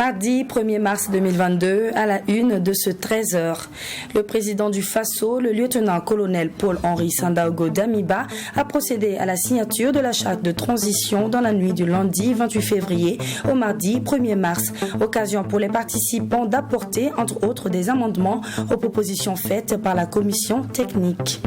Mardi 1er mars 2022, à la une de ce 13h, le président du Faso, le lieutenant-colonel Paul-Henri Sandaogo Damiba, a procédé à la signature de la charte de transition dans la nuit du lundi 28 février au mardi 1er mars. Occasion pour les participants d'apporter, entre autres, des amendements aux propositions faites par la commission technique.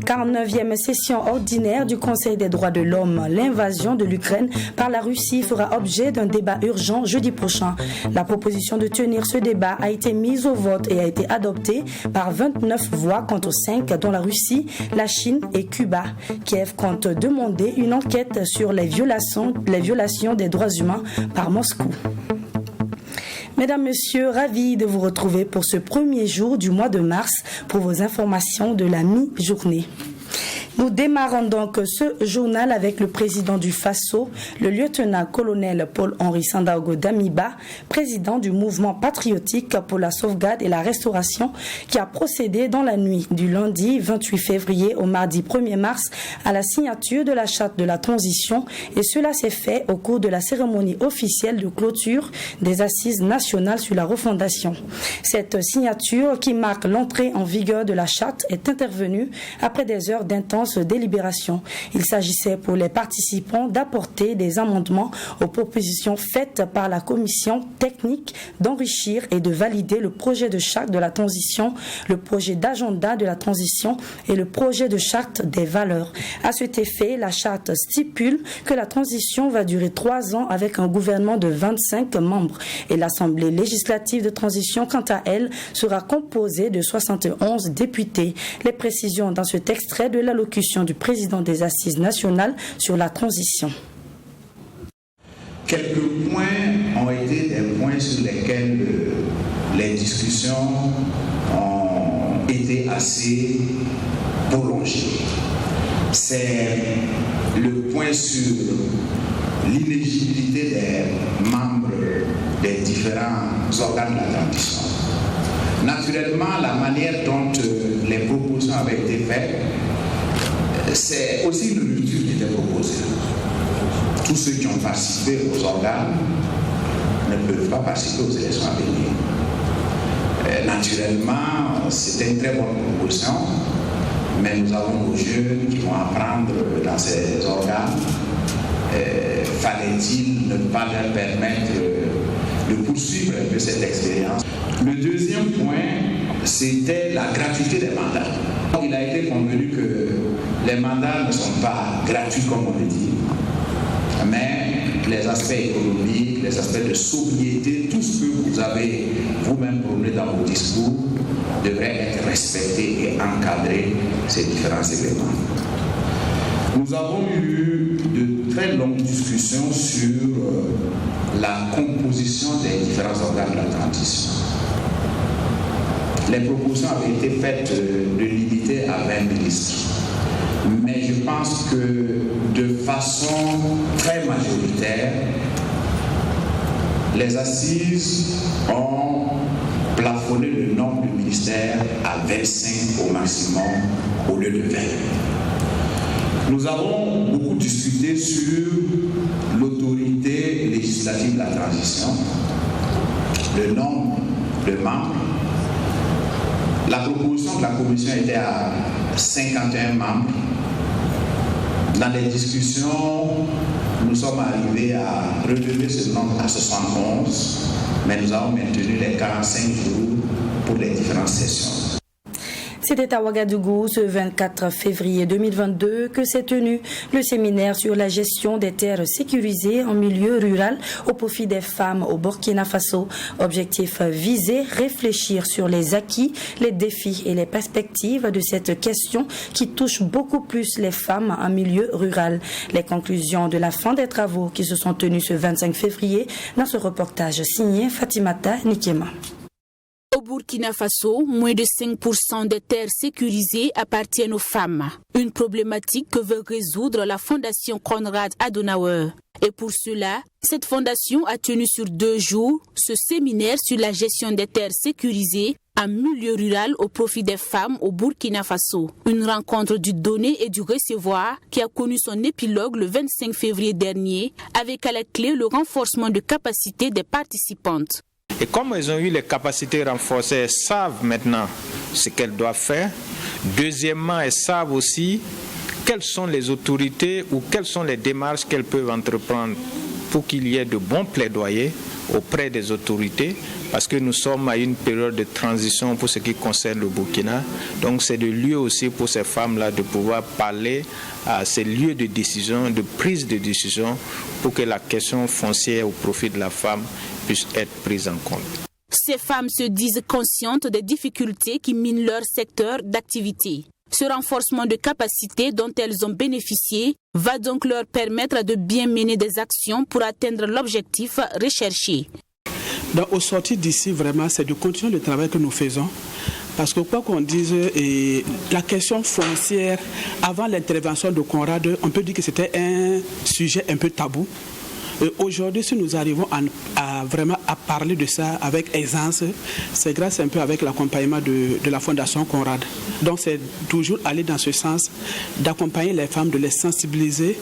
49e session ordinaire du Conseil des droits de l'homme. L'invasion de l'Ukraine par la Russie fera objet d'un débat urgent jeudi prochain. La proposition de tenir ce débat a été mise au vote et a été adoptée par 29 voix contre 5, dont la Russie, la Chine et Cuba. Kiev compte demander une enquête sur les violations des droits humains par Moscou. Mesdames, Messieurs, ravis de vous retrouver pour ce premier jour du mois de mars pour vos informations de la mi-journée. Nous démarrons donc ce journal avec le président du Faso, le lieutenant-colonel Paul-Henri Sandaogo Damiba, président du mouvement patriotique pour la sauvegarde et la restauration, qui a procédé dans la nuit du lundi 28 février au mardi 1er mars à la signature de la charte de la transition, et cela s'est fait au cours de la cérémonie officielle de clôture des assises nationales sur la refondation. Cette signature, qui marque l'entrée en vigueur de la charte, est intervenue après des heures d'intense délibération. Il s'agissait pour les participants d'apporter des amendements aux propositions faites par la commission technique, d'enrichir et de valider le projet de charte de la transition, le projet d'agenda de la transition et le projet de charte des valeurs. À cet effet, la charte stipule que la transition va durer 3 ans avec un gouvernement de 25 membres et l'Assemblée législative de transition, quant à elle, sera composée de 71 députés. Les précisions dans cet extrait de l'allocution du président des Assises nationales sur la transition. Quelques points ont été des points sur lesquels les discussions ont été assez prolongées. C'est le point sur l'inéligibilité des membres des différents organes de la transition. Naturellement, la manière dont les propositions avaient été faites, c'est aussi une rupture qui était proposée. Tous ceux qui ont participé aux organes ne peuvent pas participer aux élections à venir. Naturellement, c'était une très bonne proposition, mais nous avons nos jeunes qui vont apprendre dans ces organes. Fallait-il ne pas leur permettre de poursuivre un peu cette expérience? Le deuxième point, c'était la gratuité des mandats. Il a été convenu que les mandats ne sont pas gratuits comme on le dit, mais les aspects économiques, les aspects de sobriété, tout ce que vous avez vous-même prôné dans vos discours devrait être respecté et encadré, ces différents éléments. Nous avons eu de très longues discussions sur la composition des différents organes de la transition. Les propositions avaient été faites de limiter à 20 ministres. Mais je pense que de façon très majoritaire, les assises ont plafonné le nombre de ministères à 25 au maximum au lieu de 20. Nous avons beaucoup discuté sur l'autorité législative de la transition, le nombre de membres. La proposition de la commission était à 51 membres. Dans les discussions, nous sommes arrivés à relever ce nombre à 71, mais nous avons maintenu les 45 jours pour les différentes sessions. C'était à Ouagadougou ce 24 février 2022 que s'est tenu le séminaire sur la gestion des terres sécurisées en milieu rural au profit des femmes au Burkina Faso. Objectif visé, réfléchir sur les acquis, les défis et les perspectives de cette question qui touche beaucoup plus les femmes en milieu rural. Les conclusions de la fin des travaux qui se sont tenus ce 25 février dans ce reportage signé Fatimata Nikema. Au Burkina Faso, moins de 5% des terres sécurisées appartiennent aux femmes. Une problématique que veut résoudre la fondation Konrad Adenauer. Et pour cela, cette fondation a tenu sur 2 jours ce séminaire sur la gestion des terres sécurisées en milieu rural au profit des femmes au Burkina Faso. Une rencontre du donner et du recevoir qui a connu son épilogue le 25 février dernier avec à la clé le renforcement de capacités des participantes. Et comme elles ont eu les capacités renforcées, elles savent maintenant ce qu'elles doivent faire. Deuxièmement, elles savent aussi quelles sont les autorités ou quelles sont les démarches qu'elles peuvent entreprendre pour qu'il y ait de bons plaidoyers auprès des autorités, parce que nous sommes à une période de transition pour ce qui concerne le Burkina. Donc c'est le lieu aussi pour ces femmes-là de pouvoir parler à ces lieux de décision, de prise de décision, pour que la question foncière au profit de la femme puisse être prise en compte. Ces femmes se disent conscientes des difficultés qui minent leur secteur d'activité. Ce renforcement de capacité dont elles ont bénéficié va donc leur permettre de bien mener des actions pour atteindre l'objectif recherché. Donc, au sortir d'ici, vraiment, c'est de continuer le travail que nous faisons. Parce que quoi qu'on dise, la question foncière, avant l'intervention de Conrad, on peut dire que c'était un sujet un peu tabou. Aujourd'hui, si nous arrivons à vraiment à parler de ça avec aisance, c'est grâce un peu avec l'accompagnement de la Fondation Conrad. Donc c'est toujours aller dans ce sens, d'accompagner les femmes, de les sensibiliser,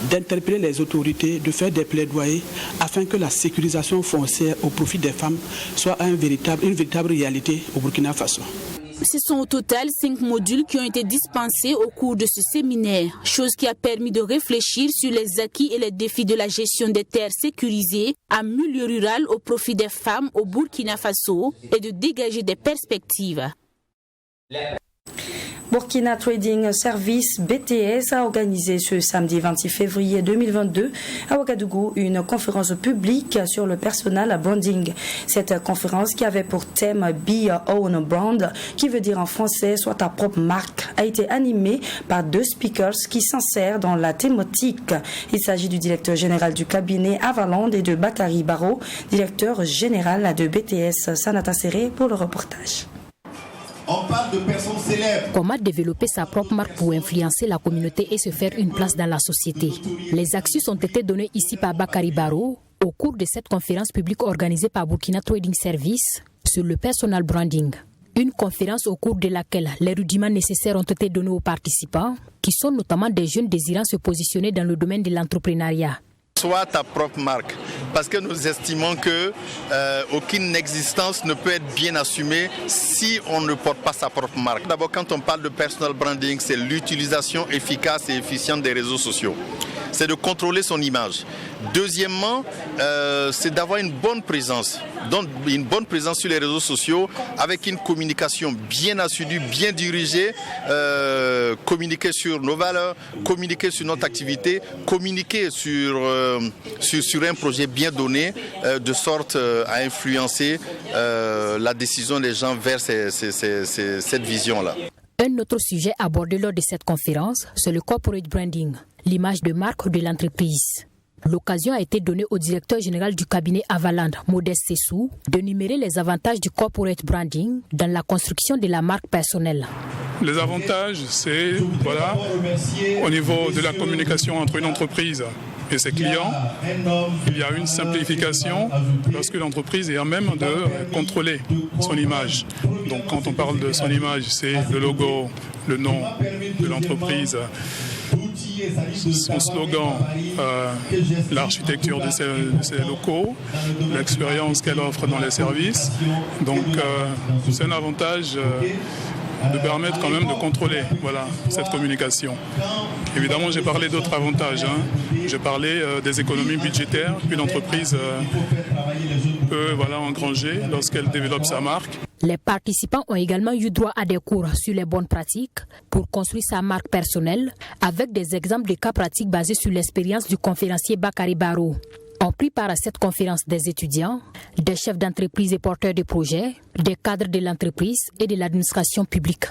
d'interpeller les autorités, de faire des plaidoyers afin que la sécurisation foncière au profit des femmes soit une véritable réalité au Burkina Faso. Ce sont au total 5 modules qui ont été dispensés au cours de ce séminaire, chose qui a permis de réfléchir sur les acquis et les défis de la gestion des terres sécurisées en milieu rural au profit des femmes au Burkina Faso et de dégager des perspectives. Burkina Trading Service BTS a organisé ce samedi 26 février 2022 à Ouagadougou une conférence publique sur le personal branding. Cette conférence qui avait pour thème Be Your Own Brand, qui veut dire en français soit ta propre marque, a été animée par 2 speakers qui s'insèrent dans la thématique. Il s'agit du directeur général du cabinet Avaland et de Bakary Barreau, directeur général de BTS. Sanata Serré pour le reportage. On parle de personnes célèbres. Comment développer sa propre marque pour influencer la communauté et se faire une place dans la société? Les astuces ont été données ici par Bakary Barreau au cours de cette conférence publique organisée par Burkina Trading Service sur le personal branding. Une conférence au cours de laquelle les rudiments nécessaires ont été donnés aux participants, qui sont notamment des jeunes désirant se positionner dans le domaine de l'entrepreneuriat. Sois ta propre marque, parce que nous estimons que aucune existence ne peut être bien assumée si on ne porte pas sa propre marque. D'abord, quand on parle de personal branding, c'est l'utilisation efficace et efficiente des réseaux sociaux. C'est de contrôler son image. Deuxièmement, c'est d'avoir une bonne présence. Donc, une bonne présence sur les réseaux sociaux avec une communication bien assidue, bien dirigée, communiquer sur nos valeurs, communiquer sur notre activité, communiquer sur un projet bien donné, de sorte à influencer la décision des gens vers cette vision-là. Un autre sujet abordé lors de cette conférence, c'est le corporate branding, l'image de marque de l'entreprise. L'occasion a été donnée au directeur général du cabinet Avaland, Modeste Sessou, d'énumérer les avantages du corporate branding dans la construction de la marque personnelle. Les avantages, c'est au niveau de la communication entre une entreprise et ses clients, il y a une simplification lorsque l'entreprise est à même de contrôler son image. Donc quand on parle de son image, c'est le logo, le nom de l'entreprise, son slogan, l'architecture de ses locaux, l'expérience qu'elle offre dans les services. Donc c'est un avantage de permettre quand même de contrôler cette communication. Évidemment, j'ai parlé d'autres avantages. J'ai parlé des économies budgétaires qu'une entreprise peut engranger lorsqu'elle développe sa marque. Les participants ont également eu droit à des cours sur les bonnes pratiques pour construire sa marque personnelle avec des exemples de cas pratiques basés sur l'expérience du conférencier Bakary Barreau. Ont pris part à cette conférence des étudiants, des chefs d'entreprise et porteurs de projets, des cadres de l'entreprise et de l'administration publique.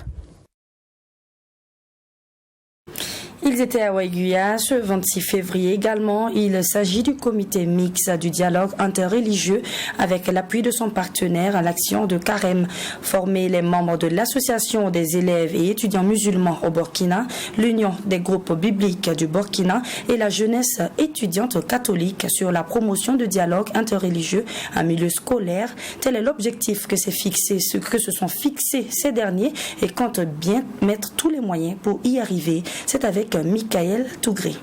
Ils étaient à Waiguia ce 26 février également. Il s'agit du comité mixte du dialogue interreligieux avec l'appui de son partenaire à l'action de Carême. Formés les membres de l'association des élèves et étudiants musulmans au Burkina, l'Union des groupes bibliques du Burkina et la jeunesse étudiante catholique sur la promotion de dialogue interreligieux en milieu scolaire. Tel est l'objectif que se sont fixés ces derniers et comptent bien mettre tous les moyens pour y arriver. C'est avec Michael Tougré.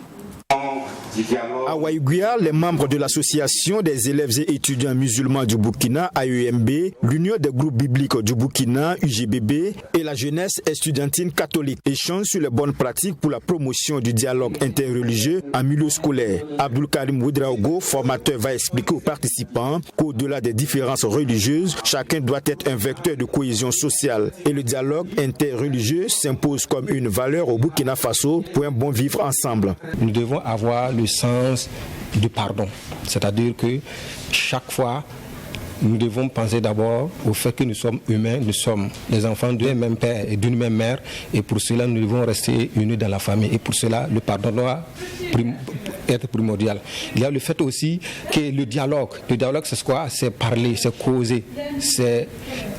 À Waiguia, les membres de l'association des élèves et étudiants musulmans du Burkina, AEMB, l'Union des groupes bibliques du Burkina, UGBB, et la jeunesse estudiantine catholique échangent sur les bonnes pratiques pour la promotion du dialogue interreligieux en milieu scolaire. Abdul Karim Ouedraogo, formateur, va expliquer aux participants qu'au-delà des différences religieuses, chacun doit être un vecteur de cohésion sociale et le dialogue interreligieux s'impose comme une valeur au Burkina Faso pour un bon vivre ensemble. Nous devons avoir le sens du pardon. C'est-à-dire que chaque fois, nous devons penser d'abord au fait que nous sommes humains, nous sommes les enfants d'un même père et d'une même mère, et pour cela, nous devons rester unis dans la famille. Et pour cela, le pardon doit être primordial. Il y a le fait aussi que le dialogue, c'est quoi? C'est parler, c'est causer, c'est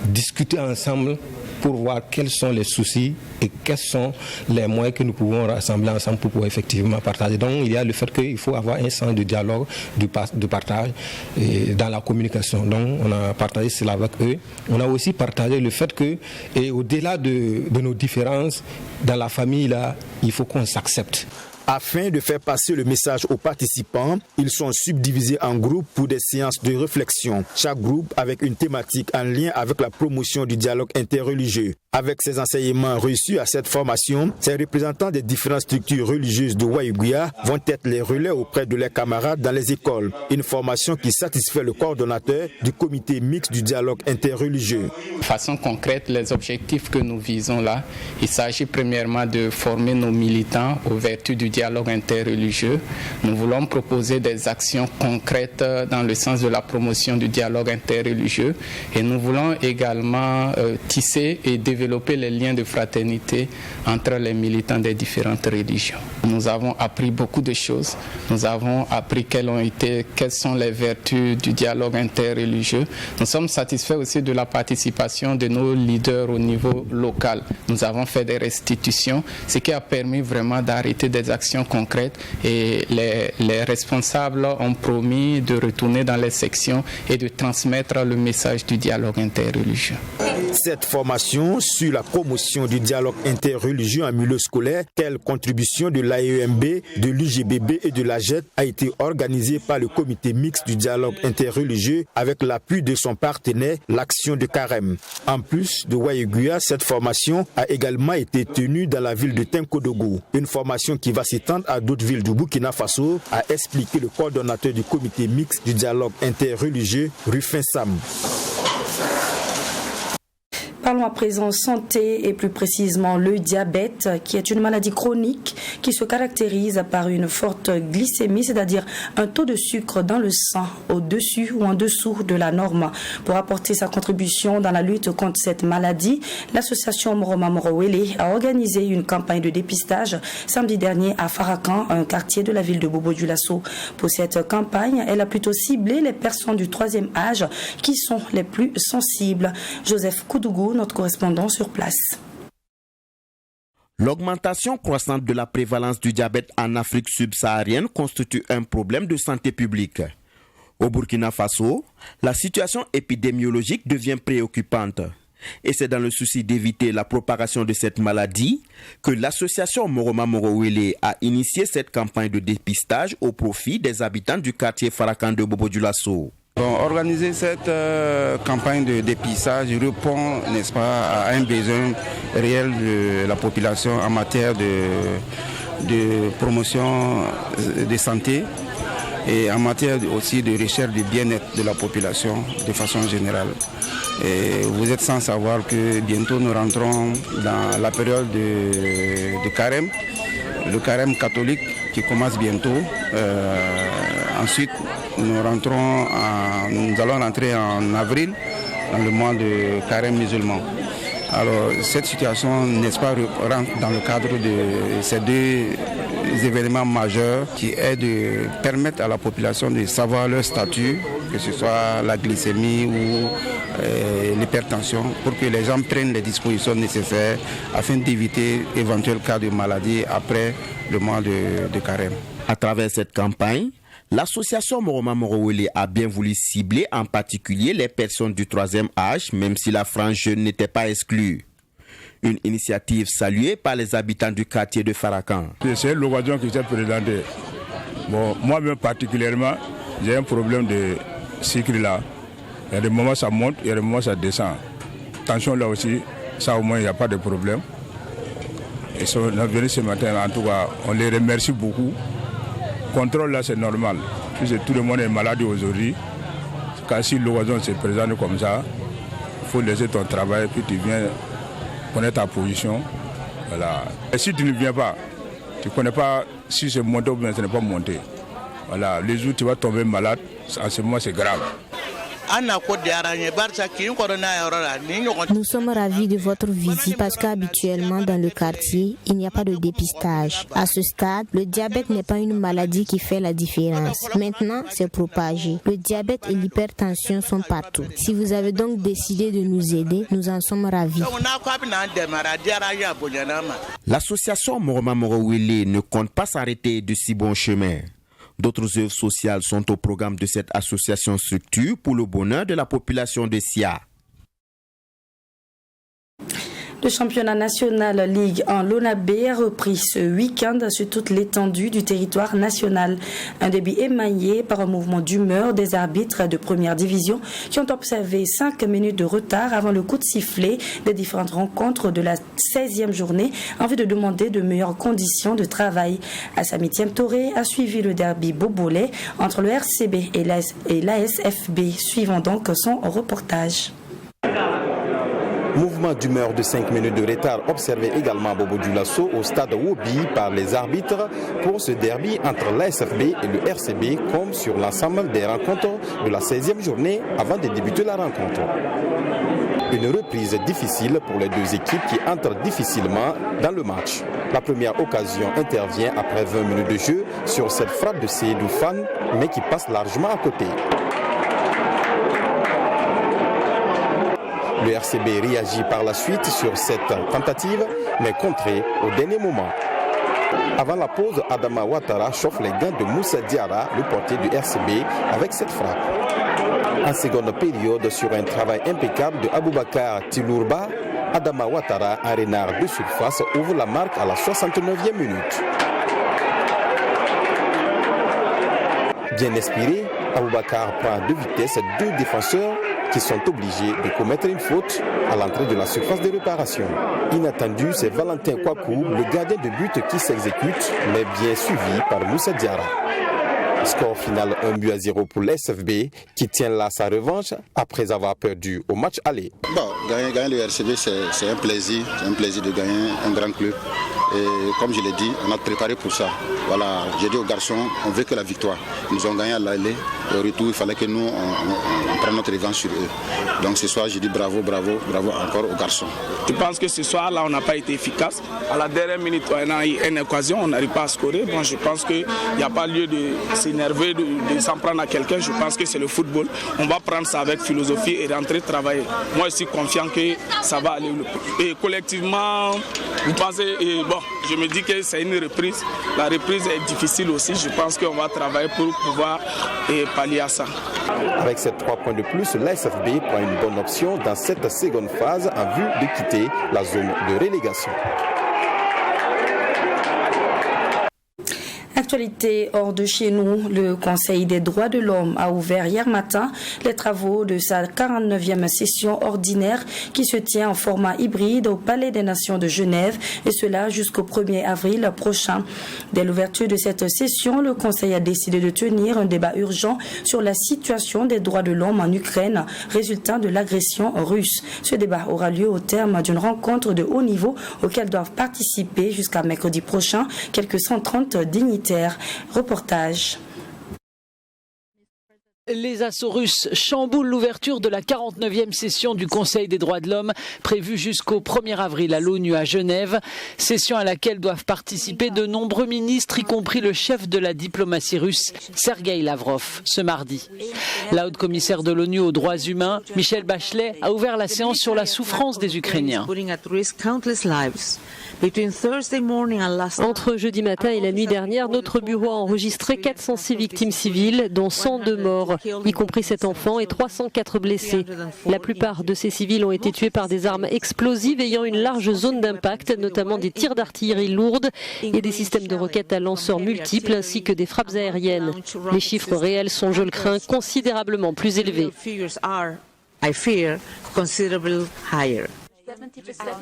discuter ensemble pour voir quels sont les soucis et quels sont les moyens que nous pouvons rassembler ensemble pour pouvoir effectivement partager. Donc il y a le fait qu'il faut avoir un sens de dialogue, de partage et dans la communication. Donc on a partagé cela avec eux. On a aussi partagé le fait que, et au-delà de nos différences, dans la famille, là, il faut qu'on s'accepte. Afin de faire passer le message aux participants, ils sont subdivisés en groupes pour des séances de réflexion. Chaque groupe avec une thématique en lien avec la promotion du dialogue interreligieux. Avec ces enseignements reçus à cette formation, ces représentants des différentes structures religieuses de Waiguia vont être les relais auprès de leurs camarades dans les écoles. Une formation qui satisfait le coordonnateur du comité mixte du dialogue interreligieux. De façon concrète, les objectifs que nous visons là, il s'agit premièrement de former nos militants aux vertus du dialogue interreligieux. Nous voulons proposer des actions concrètes dans le sens de la promotion du dialogue interreligieux et nous voulons également tisser et développer les liens de fraternité entre les militants des différentes religions. Nous avons appris beaucoup de choses. Nous avons appris quelles sont les vertus du dialogue interreligieux. Nous sommes satisfaits aussi de la participation de nos leaders au niveau local. Nous avons fait des restitutions, ce qui a permis vraiment d'arrêter des actions concrètes et les responsables ont promis de retourner dans les sections et de transmettre le message du dialogue interreligieux. Cette formation sur la promotion du dialogue interreligieux en milieu scolaire, telle contribution de l'AEMB, de l'UGBB et de la JET, a été organisée par le comité mixte du dialogue interreligieux avec l'appui de son partenaire, l'action de Carême. En plus de Waiguia, cette formation a également été tenue dans la ville de Tenkodougou. Une formation qui va s'étendre à d'autres villes du Burkina Faso, a expliqué le coordonnateur du comité mixte du dialogue interreligieux, Rufin Sam. Parlons à présent santé et plus précisément le diabète, qui est une maladie chronique qui se caractérise par une forte glycémie, c'est-à-dire un taux de sucre dans le sang au-dessus ou en dessous de la norme. Pour apporter sa contribution dans la lutte contre cette maladie, l'association Moroma Morowele a organisé une campagne de dépistage samedi dernier à Farakan, un quartier de la ville de Bobo-Dioulasso. Pour cette campagne, elle a plutôt ciblé les personnes du 3e âge qui sont les plus sensibles. Joseph Koudougou, notre correspondant sur place. L'augmentation croissante de la prévalence du diabète en Afrique subsaharienne constitue un problème de santé publique. Au Burkina Faso, la situation épidémiologique devient préoccupante. Et c'est dans le souci d'éviter la propagation de cette maladie que l'association Moroma Morowele a initié cette campagne de dépistage au profit des habitants du quartier Farakan de Bobo-Dioulasso. Organiser cette campagne de dépistage répond, n'est-ce pas, à un besoin réel de la population en matière de promotion de santé et en matière aussi de recherche du bien-être de la population de façon générale. Et vous êtes sans savoir que bientôt nous rentrons dans la période de carême, le carême catholique qui commence bientôt. Ensuite, nous allons rentrer en avril dans le mois de carême musulman. Alors cette situation, n'est-ce pas, rentre dans le cadre de ces deux événements majeurs qui est de permettre à la population de savoir leur statut, que ce soit la glycémie ou l'hypertension, pour que les gens prennent les dispositions nécessaires afin d'éviter éventuels cas de maladie après le mois de carême. À travers cette campagne, l'association Moroma Morowele a bien voulu cibler en particulier les personnes du 3e âge, même si la frange jeune n'était pas exclue. Une initiative saluée par les habitants du quartier de Farakan. C'est l'occasion qui s'est présentée. Bon, moi-même particulièrement, j'ai un problème de cycle là. Il y a des moments ça monte, il y a des moments ça descend. Tension là aussi, ça au moins il n'y a pas de problème. Et on est venu ce matin, en tout cas, on les remercie beaucoup. Contrôle là c'est normal, puisque tout le monde est malade aujourd'hui. Quand si l'occasion se présente comme ça, il faut laisser ton travail, puis tu viens connaître ta position. Voilà. Et si tu ne viens pas, tu ne connais pas si c'est monté ou bien ce n'est pas monté. Voilà. Les jours où tu vas tomber malade, en ce moment c'est grave. Nous sommes ravis de votre visite parce qu'habituellement dans le quartier, il n'y a pas de dépistage. À ce stade, le diabète n'est pas une maladie qui fait la différence. Maintenant, c'est propagé. Le diabète et l'hypertension sont partout. Si vous avez donc décidé de nous aider, nous en sommes ravis. L'association Moroma Morowele ne compte pas s'arrêter de si bon chemin. D'autres œuvres sociales sont au programme de cette association structure pour le bonheur de la population de Sia. Le championnat national Ligue 1 l'ONAB a repris ce week-end sur toute l'étendue du territoire national. Un début émaillé par un mouvement d'humeur des arbitres de première division qui ont observé 5 minutes de retard avant le coup de sifflet des différentes rencontres de la 16e journée en vue de demander de meilleures conditions de travail. Assami Touré a suivi le derby bobolais entre le RCB et l'ASFB. Suivons donc son reportage. Mouvement d'humeur de 5 minutes de retard observé également à Bobo Dioulasso au stade Wobi par les arbitres pour ce derby entre l'ASFB et le RCB comme sur l'ensemble des rencontres de la 16e journée avant de débuter la rencontre. Une reprise difficile pour les deux équipes qui entrent difficilement dans le match. La première occasion intervient après 20 minutes de jeu sur cette frappe de Seydou Fan mais qui passe largement à côté. Le RCB réagit par la suite sur cette tentative, mais contrée au dernier moment. Avant la pause, Adama Ouattara chauffe les gants de Moussa Diarra, le portier du RCB, avec cette frappe. En seconde période, sur un travail impeccable de Aboubakar Tilourba, Adama Ouattara, un renard de surface, ouvre la marque à la 69e minute. Bien inspiré, Aboubakar prend de vitesse deux défenseurs qui sont obligés de commettre une faute à l'entrée de la surface de réparation. Inattendu, c'est Valentin Kwaku, le gardien de but qui s'exécute, mais bien suivi par Moussa Diarra. Score final 1-0 pour l'SFB qui tient là sa revanche après avoir perdu au match aller. Bon, gagner le RCB, c'est un plaisir de gagner un grand club. Et comme je l'ai dit, on a préparé pour ça. Voilà, j'ai dit aux garçons, on veut que la victoire. Ils nous ont gagné à l'aller. Et au retour, il fallait que nous, on prenne notre revanche sur eux. Donc ce soir, j'ai dit bravo encore aux garçons. Je pense que ce soir-là, on n'a pas été efficace. À la dernière minute, on a eu une occasion, on n'arrive pas à scorer. Bon, je pense qu'il n'y a pas lieu de s'énerver, de s'en prendre à quelqu'un. Je pense que c'est le football. On va prendre ça avec philosophie et rentrer travailler. Moi, je suis confiant que ça va aller. Et collectivement, vous pensez... bon, je me dis que c'est une reprise. La reprise est difficile aussi. Je pense qu'on va travailler pour pouvoir pallier à ça. Avec ces 3 points de plus, l'ASFB prend une bonne option dans cette seconde phase en vue de quitter la zone de relégation. Actualité hors de chez nous, le Conseil des droits de l'homme a ouvert hier matin les travaux de sa 49e session ordinaire qui se tient en format hybride au Palais des Nations de Genève et cela jusqu'au 1er avril prochain. Dès l'ouverture de cette session, le Conseil a décidé de tenir un débat urgent sur la situation des droits de l'homme en Ukraine résultant de l'agression russe. Ce débat aura lieu au terme d'une rencontre de haut niveau auquel doivent participer jusqu'à mercredi prochain quelques 130 dignitaires. Reportage. Les assauts russes chamboulent l'ouverture de la 49e session du Conseil des droits de l'homme prévue jusqu'au 1er avril à l'ONU à Genève, session à laquelle doivent participer de nombreux ministres, y compris le chef de la diplomatie russe, Sergueï Lavrov, ce mardi. La haute commissaire de l'ONU aux droits humains, Michelle Bachelet, a ouvert la séance sur la souffrance des Ukrainiens. Entre jeudi matin et la nuit dernière, notre bureau a enregistré 406 victimes civiles, dont 102 morts, y compris 7 enfants et 304 blessés. La plupart de ces civils ont été tués par des armes explosives ayant une large zone d'impact, notamment des tirs d'artillerie lourde et des systèmes de roquettes à lanceurs multiples ainsi que des frappes aériennes. Les chiffres réels sont, je le crains, considérablement plus élevés.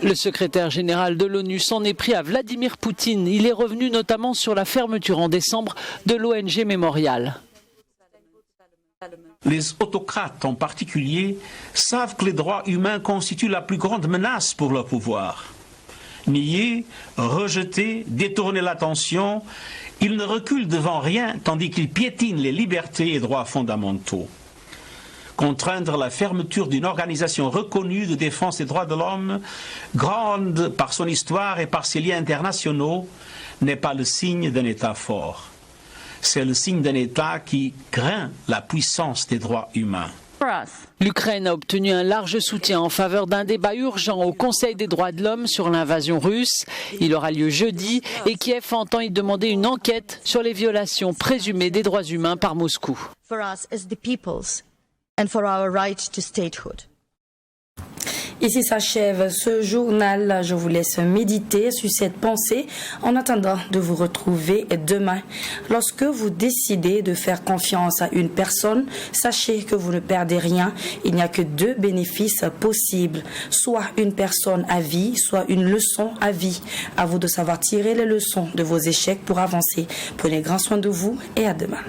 Le secrétaire général de l'ONU s'en est pris à Vladimir Poutine. Il est revenu notamment sur la fermeture en décembre de l'ONG Mémorial. Les autocrates en particulier savent que les droits humains constituent la plus grande menace pour leur pouvoir. Nier, rejeter, détourner l'attention, ils ne reculent devant rien tandis qu'ils piétinent les libertés et droits fondamentaux. Contraindre la fermeture d'une organisation reconnue de défense des droits de l'homme, grande par son histoire et par ses liens internationaux, n'est pas le signe d'un État fort. C'est le signe d'un État qui craint la puissance des droits humains. L'Ukraine a obtenu un large soutien en faveur d'un débat urgent au Conseil des droits de l'homme sur l'invasion russe. Il aura lieu jeudi et Kiev entend y demander une enquête sur les violations présumées des droits humains par Moscou. Ici s'achève ce journal. Je vous laisse méditer sur cette pensée en attendant de vous retrouver demain. Lorsque vous décidez de faire confiance à une personne, sachez que vous ne perdez rien. Il n'y a que 2 bénéfices possibles. Soit une personne à vie, soit une leçon à vie. À vous de savoir tirer les leçons de vos échecs pour avancer. Prenez grand soin de vous et à demain.